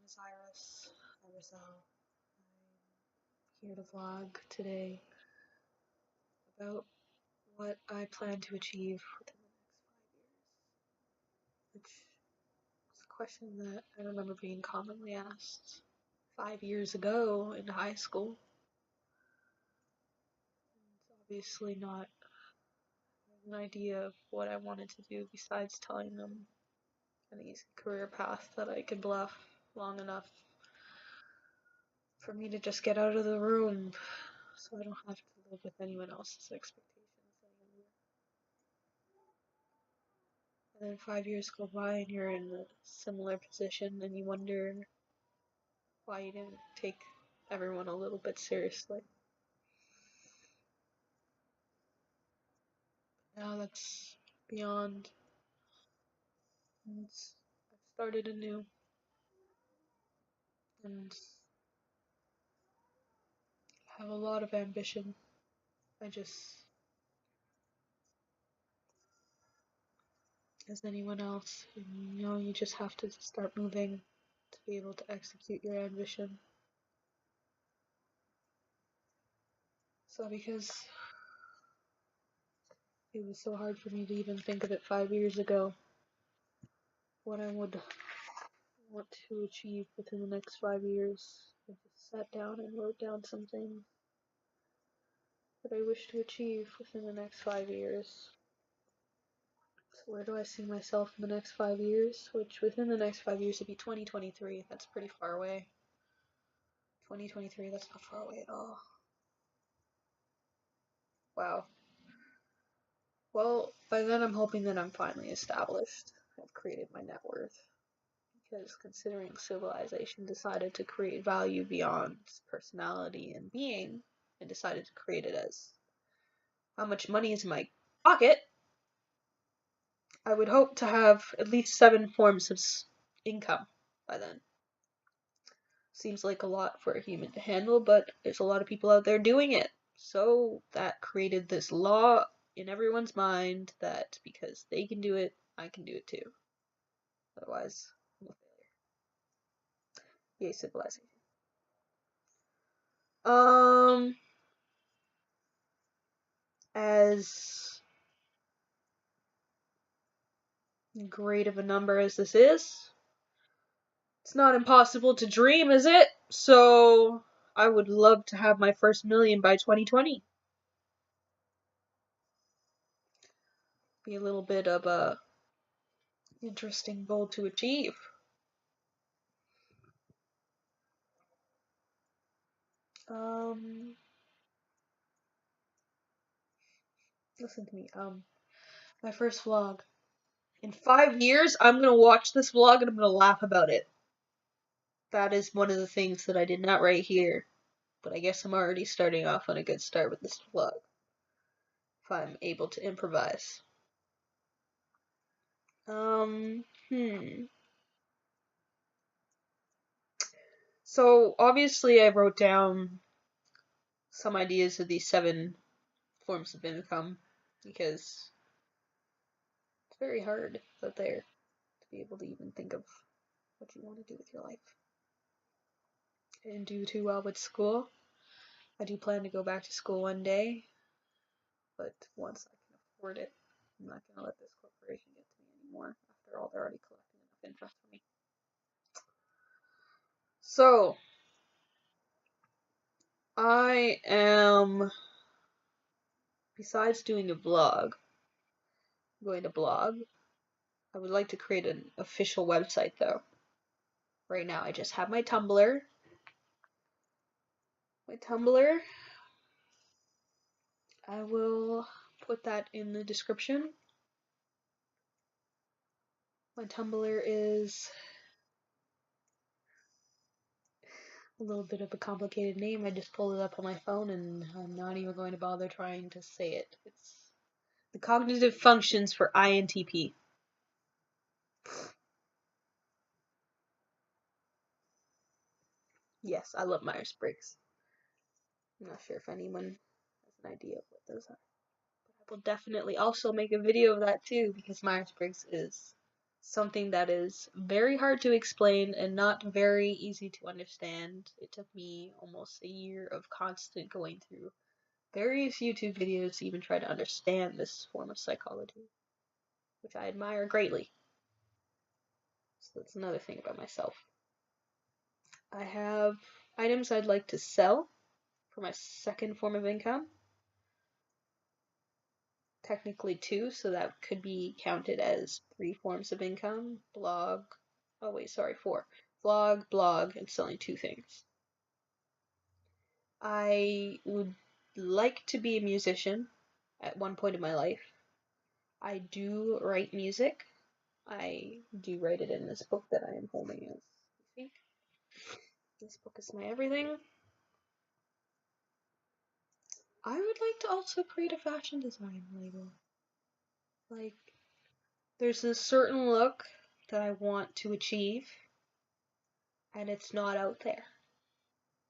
name is Referral. I'm here to vlog today about what I plan to achieve within the next 5 years, which is a question that I remember being commonly asked 5 years ago in high school. It's obviously not an idea of what I wanted to do besides telling them an easy career path that I could bluff long enough for me to just get out of the room so I don't have to live with anyone else's expectations anymore. And then 5 years go by and you're in a similar position and you wonder why you didn't take everyone a little bit seriously. Now that's beyond. I've started anew and have a lot of ambition. I just, as anyone else, you just have to start moving to be able to execute your ambition. So because it was so hard for me to even think of it 5 years ago, what I would want to achieve within the next 5 years, I just sat down and wrote down some things that I wish to achieve within the next 5 years. So where do I see myself in the next 5 years? Which within the next 5 years would be 2023. That's pretty far away. 2023, that's not far away at all. Wow. Well, by then I'm hoping that I'm finally established. I've created my net worth. Because considering civilization decided to create value beyond personality and being, and decided to create it as how much money is in my pocket, I would hope to have at least 7 forms of income by then. Seems like a lot for a human to handle, but there's a lot of people out there doing it. So that created this law in everyone's mind that because they can do it, I can do it too. Otherwise, I'm a failure. Yay, civilization. As great of a number as this is, it's not impossible to dream, is it? So I would love to have my first million by 2020. Be a little bit of a interesting goal to achieve. Listen to me. My first vlog. In 5 years, I'm gonna watch this vlog and I'm gonna laugh about it. That is one of the things that I did not write here, but I guess I'm already starting off on a good start with this vlog. If I'm able to improvise. Um, hmm. So obviously I wrote down some ideas of these 7 forms of income because it's very hard out there to be able to even think of what you want to do with your life. I didn't do too well with school. I do plan to go back to school one day, but once I can afford it, I'm not going to let this corporation get to me anymore. After all, they're already collecting enough interest from me. So, I am, besides doing a vlog, going to blog. I would like to create an official website though. Right now I just have my Tumblr. I will put that in the description. My Tumblr is a little bit of a complicated name. I just pulled it up on my phone and I'm not even going to bother trying to say it. It's the cognitive functions for INTP. Yes, I love Myers-Briggs. I'm not sure if anyone has an idea of what those are. But I will definitely also make a video of that too because Myers-Briggs is something that is very hard to explain and not very easy to understand. It took me almost a year of constant going through various YouTube videos to even try to understand this form of psychology, which I admire greatly. So that's another thing about myself. I have items I'd like to sell for my second form of income. Technically two, so that could be counted as 3 forms of income. Four. Blog, and selling 2 things. I would like to be a musician at one point in my life. I do write music. I do write it in this book that I am holding as we speak. This book is my everything. I would like to also create a fashion design label. Like, there's a certain look that I want to achieve, and it's not out there.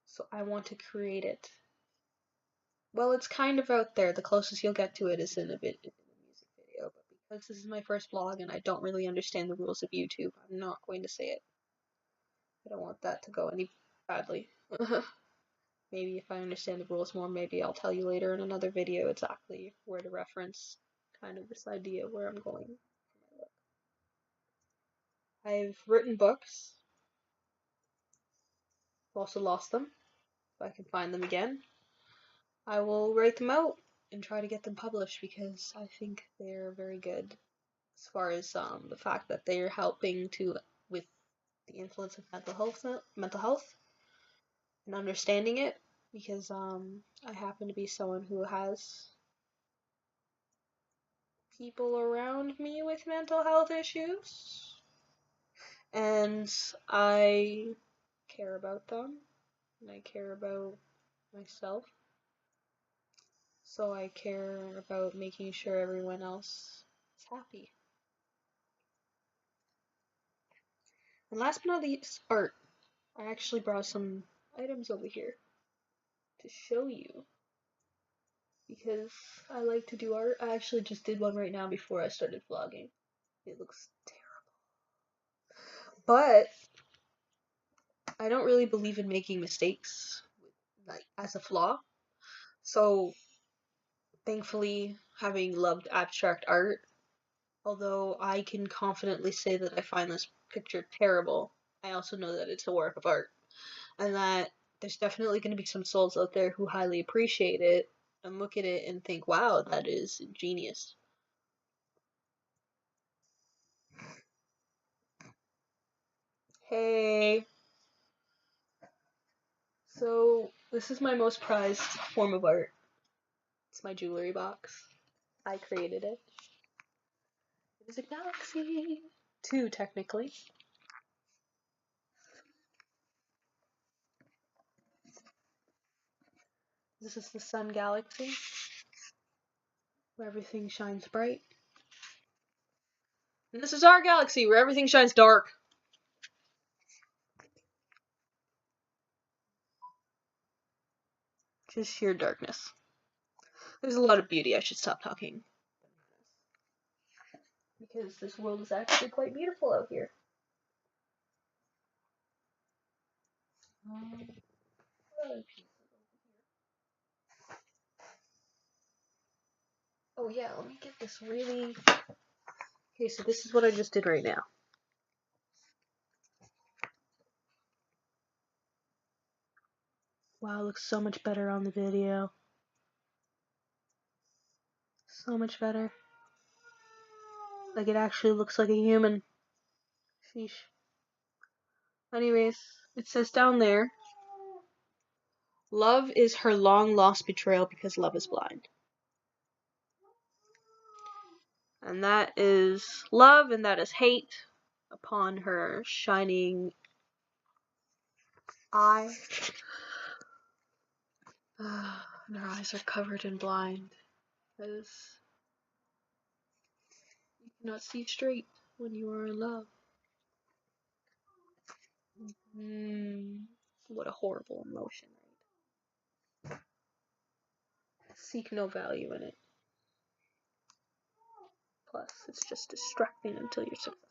So I want to create it. Well, it's kind of out there. The closest you'll get to it is in a music video, but because this is my first vlog and I don't really understand the rules of YouTube, I'm not going to say it. I don't want that to go any badly. Maybe if I understand the rules more, maybe I'll tell you later in another video exactly where to reference kind of this idea of where I'm going. I've written books. I've also lost them. If I can find them again, I will write them out and try to get them published because I think they're very good as far as the fact that they're helping to with the influence of mental health and understanding it because I happen to be someone who has people around me with mental health issues and I care about them and I care about myself. So I care about making sure everyone else is happy. And last but not least, art. I actually brought some items over here to show you because I like to do art. I actually just did one right now before I started vlogging. It looks terrible. But I don't really believe in making mistakes like as a flaw. So thankfully, having loved abstract art, although I can confidently say that I find this picture terrible, I also know that it's a work of art. And that there's definitely going to be some souls out there who highly appreciate it and look at it and think, wow, that is genius. Hey. So, this is my most prized form of art. It's my jewelry box. I created it. It is a galaxy. 2, technically. This is the sun galaxy, where everything shines bright. And this is our galaxy, where everything shines dark. Just sheer darkness. There's a lot of beauty. I should stop talking. Because this world is actually quite beautiful out here. Oh yeah, let me get this really... Okay, so this is what I just did right now. Wow, it looks so much better on the video. So much better. Like it actually looks like a human. Sheesh. Anyways, it says down there, love is her long lost betrayal because love is blind. And that is love and that is hate upon her shining eye. And her eyes are covered in blind. As you cannot see straight when you are in love. What a horrible emotion, right? Seek no value in it. Plus, it's just distracting until you're successful.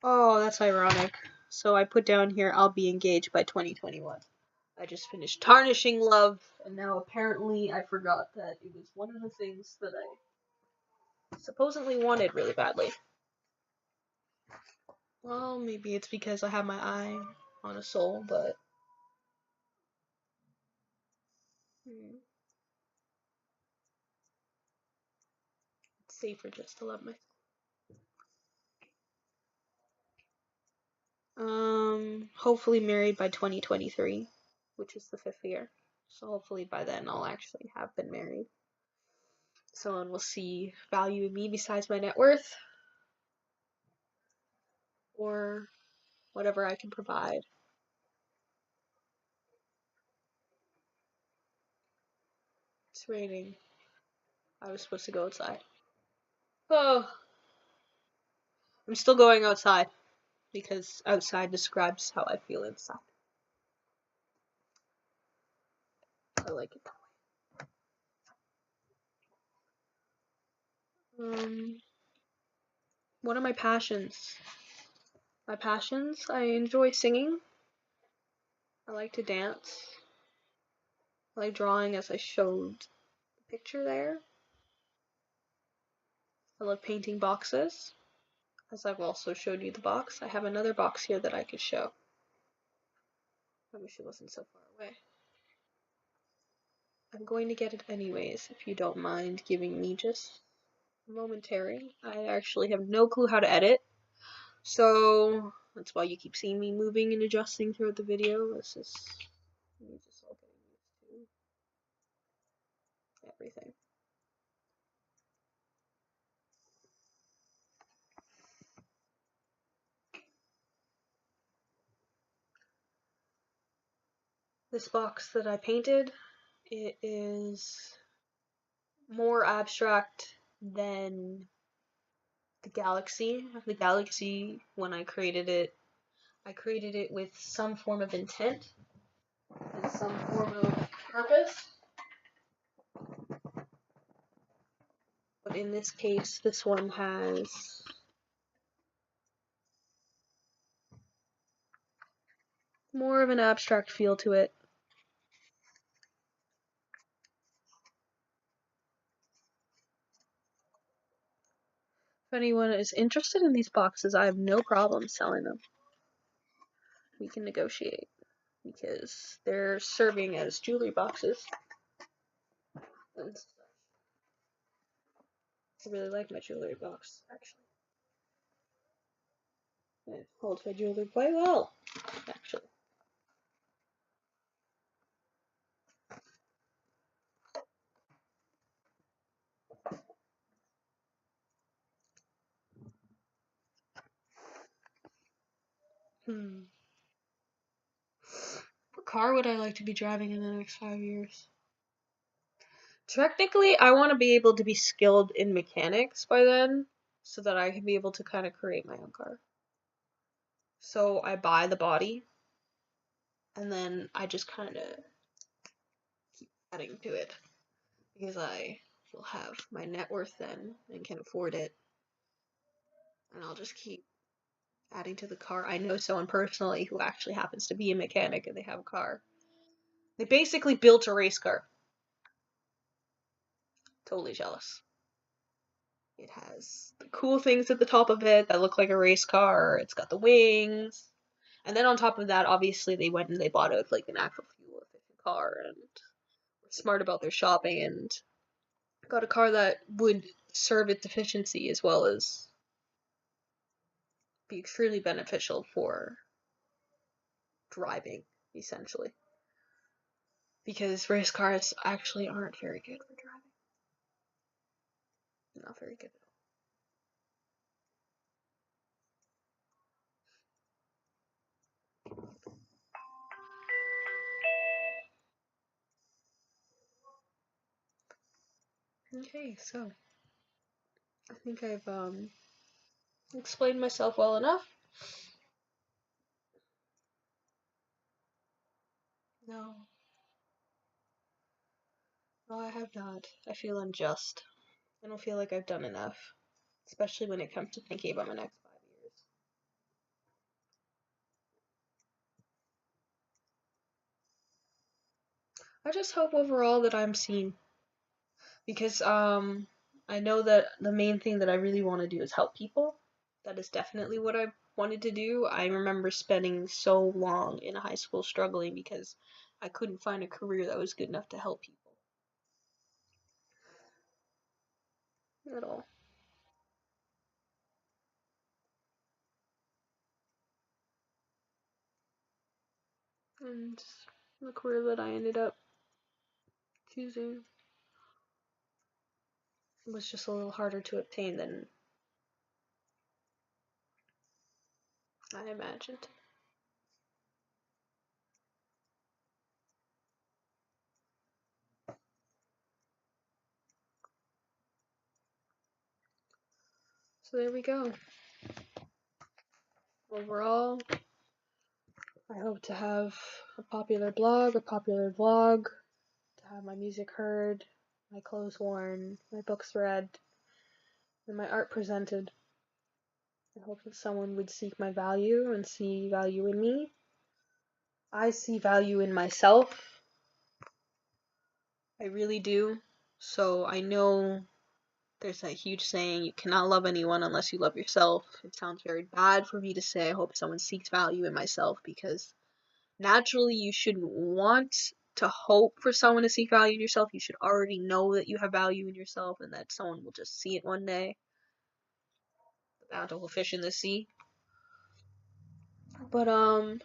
Oh, that's ironic. So I put down here, I'll be engaged by 2021. I just finished tarnishing love, and now apparently I forgot that it was one of the things that I supposedly wanted really badly. Well, maybe it's because I have my eye on a soul, but it's safer just to love myself. Hopefully married by 2023, which is the 5th year. So hopefully by then I'll actually have been married. Someone will see value in me besides my net worth or whatever I can provide. It's raining. I was supposed to go outside. Oh, I'm still going outside because outside describes how I feel inside. I like it that way. What are my passions? My passions? I enjoy singing. I like to dance. I like drawing, as I showed the picture there. I love painting boxes, as I've also showed you the box. I have another box here that I could show. I wish it wasn't so far away. I'm going to get it anyways, if you don't mind giving me just momentary. I actually have no clue how to edit, so that's why you keep seeing me moving and adjusting throughout the video. It's just me just all getting used to everything. This box that I painted, it is more abstract than the galaxy. The galaxy, when I created it with some form of intent and some form of purpose. But in this case, this one has more of an abstract feel to it. If anyone is interested in these boxes, I have no problem selling them. We can negotiate because they're serving as jewelry boxes. And I really like my jewelry box, actually. It holds my jewelry quite well, actually. What car would I like to be driving in the next 5 years? Technically, I want to be able to be skilled in mechanics by then, so that I can be able to kind of create my own car. So I buy the body, and then I just kind of keep adding to it, because I will have my net worth then and can afford it, and I'll just keep adding to the car. I know someone personally who actually happens to be a mechanic and they have a car. They basically built a race car. Totally jealous. It has the cool things at the top of it that look like a race car. It's got the wings. And then on top of that, obviously they went and they bought out like an actual fuel efficient car and were smart about their shopping and got a car that would serve its efficiency as well as be extremely beneficial for driving, essentially. Because race cars actually aren't very good for driving. Not very good at all. Okay, so I think I've explained myself well enough. No, no, I have not. I feel unjust. I don't feel like I've done enough, especially when it comes to thinking about my next 5 years. I just hope overall that I'm seen because I know that the main thing that I really want to do is help people. That is definitely what I wanted to do. I remember spending so long in high school struggling because I couldn't find a career that was good enough to help people at all. And the career that I ended up choosing was just a little harder to obtain than I imagined. So there we go. Overall, I hope to have a popular blog, a popular vlog, to have my music heard, my clothes worn, my books read, and my art presented. I hope that someone would seek my value and see value in me. I see value in myself. I really do. So I know there's that huge saying, you cannot love anyone unless you love yourself. It sounds very bad for me to say I hope someone seeks value in myself because naturally you shouldn't want to hope for someone to seek value in yourself. You should already know that you have value in yourself and that someone will just see it one day. The bountiful fish in the sea. But I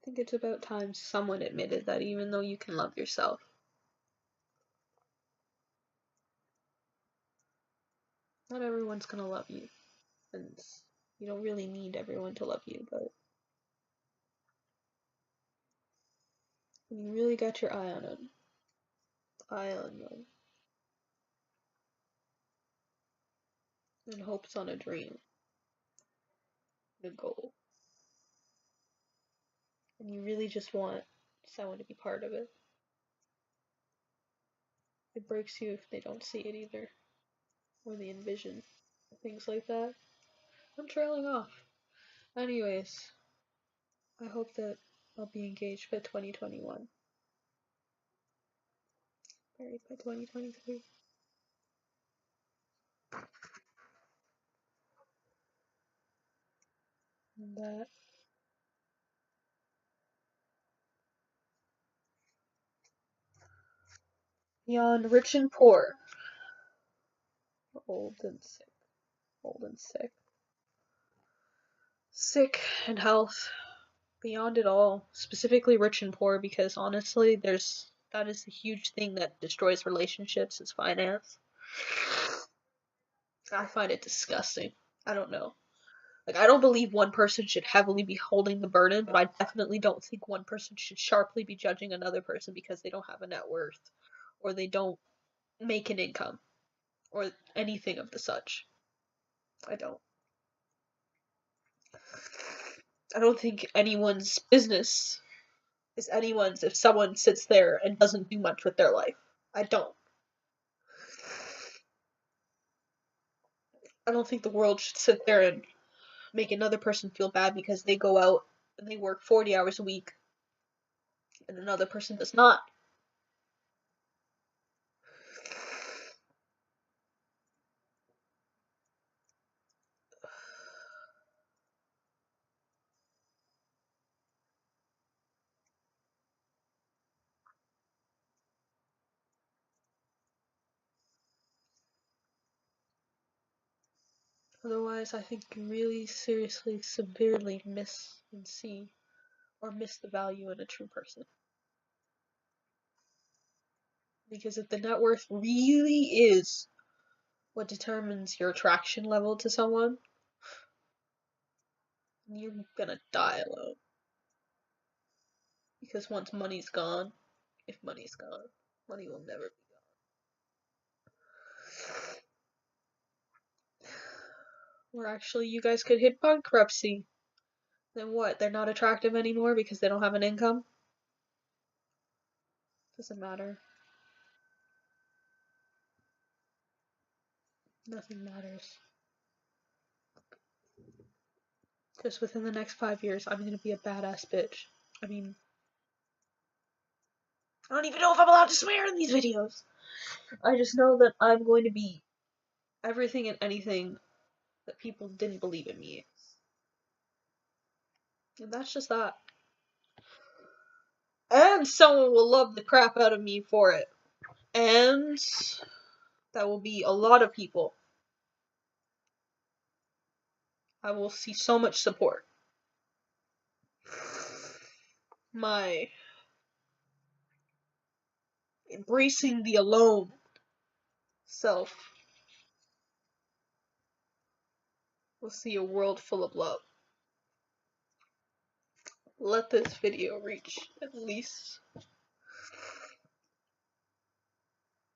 think it's about time someone admitted that even though you can love yourself, not everyone's gonna love you. And you don't really need everyone to love you, but when you really got your eye on them, and hopes on a dream, a goal, and you really just want someone to be part of it, it breaks you if they don't see it either, or they envision things like that. I'm trailing off. Anyways, I hope that I'll be engaged by 2021. Married by 2023. And that beyond rich and poor, old and sick, old and sick, sick and health, beyond it all, specifically rich and poor, because honestly, that is a huge thing that destroys relationships is finance. I find it disgusting. I don't know. Like, I don't believe one person should heavily be holding the burden, but I definitely don't think one person should sharply be judging another person because they don't have a net worth or they don't make an income or anything of the such. I don't. I don't think anyone's business is anyone's if someone sits there and doesn't do much with their life. I don't. I don't think the world should sit there and make another person feel bad because they go out and they work 40 hours a week and another person does not. Otherwise, I think you really seriously, severely miss and see or miss the value in a true person. Because if the net worth really is what determines your attraction level to someone, you're gonna die alone. Because once money's gone, if money's gone, money will never be gone. Or actually, you guys could hit bankruptcy Then what? They're not attractive anymore because they don't have an income? Doesn't matter. Nothing matters. Just within the next 5 years, I'm gonna be a badass bitch. I mean, I don't even know if I'm allowed to swear in these videos. I just know that I'm going to be everything and anything that people didn't believe in me. And that's just that. And someone will love the crap out of me for it. And that will be a lot of people. I will see so much support. My embracing the alone self will see a world full of love. Let this video reach at least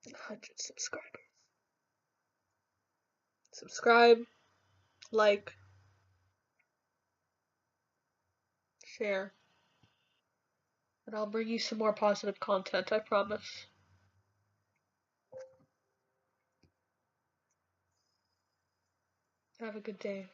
100 subscribers. Subscribe, like, share, and I'll bring you some more positive content, I promise. Have a good day.